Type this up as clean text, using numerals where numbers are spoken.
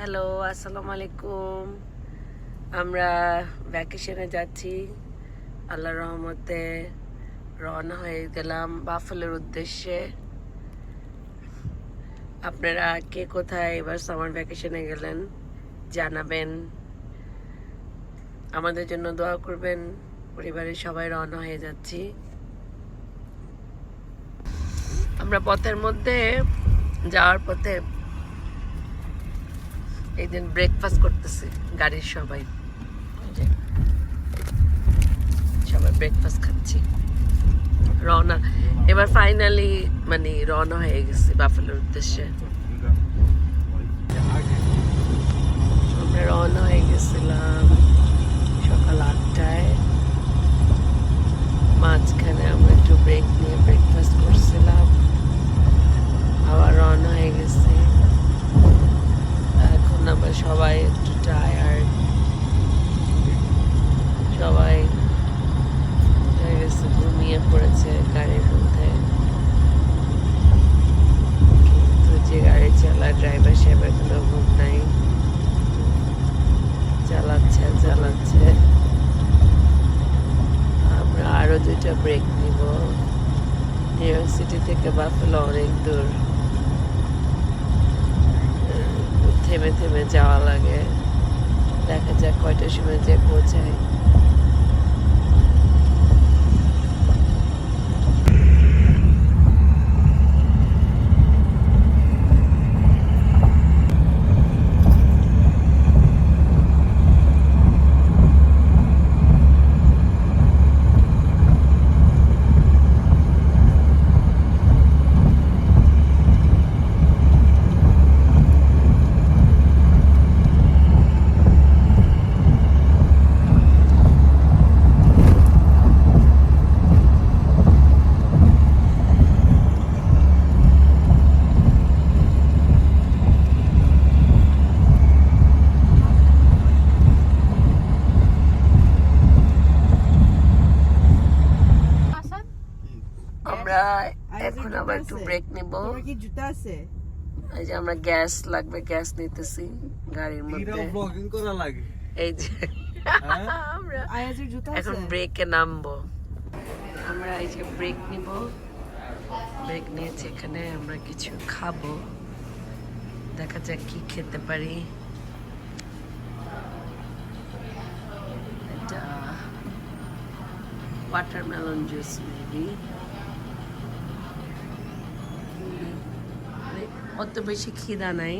Hello, আসসালামু আলাইকুম। আমরা ভ্যাকেশনে যাচ্ছি। আল্লাহর রহমতে রওনা হয়ে গেলাম বাফেলোর উদ্দেশ্যে। আপনারা কে কোথায় এবার সামার ভ্যাকেশনে গেলেন জানাবেন, আমাদের জন্য দোয়া করবেন। পরিবারের সবাই রওনা হয়ে যাচ্ছি। আমরা পথের মধ্যে যাওয়ার পথে এই দিন ব্রেকফাস্ট করতেছি গাড়ির সবাই ব্রেকফাস্ট খাচ্ছি। রওনা এবার ফাইনালি রওনা হয়ে গেছি বাফেলোর উদ্দেশ্যে। আমরা রওনা হয়ে গেছিলাম সকাল 8টায়। মাঝখানে আমরা একটু ব্রেক নিয়ে ব্রেকফাস্ট করছিলাম, আবার রওনা হয়ে গেছি। এখন আমরা সবাই একটু টায়ার্ড, সবাই হয়ে গেছে, ঘুমিয়ে পড়েছে গাড়ির মধ্যে। কিন্তু যে গাড়ি চালায় ড্রাইভার সাহেবের কোনো ঘুম নাই, চালাচ্ছে। আমরা আরো 2টা ব্রেক নিব। নিউ ইয়র্ক সিটি থেকে বাফেলো অনেক দূর, থেমে থেমে যাওয়া লাগে। দেখা যাক কয়টার সময় যে পৌঁছায়। আমরা এখন আবার একটু ব্রেক নিব। কি জুতা আছে? এই যে আমরা গ্যাস লাগবে, গ্যাস নিতেছি গাড়ির মধ্যে। ব্লগিং করা লাগে। এই যে আমরা আয়াজের জুতা আছে? এখন ব্রেকে নামবো। আমরা এই যে ব্রেক নিব, ব্রেক নিয়েছি। এখানে আমরা কিছু খাবো, দেখা যাক কি খেতে পারি। এটা ওয়াটারমেলন জুস মেবি। অত বেশি খিদা নাই,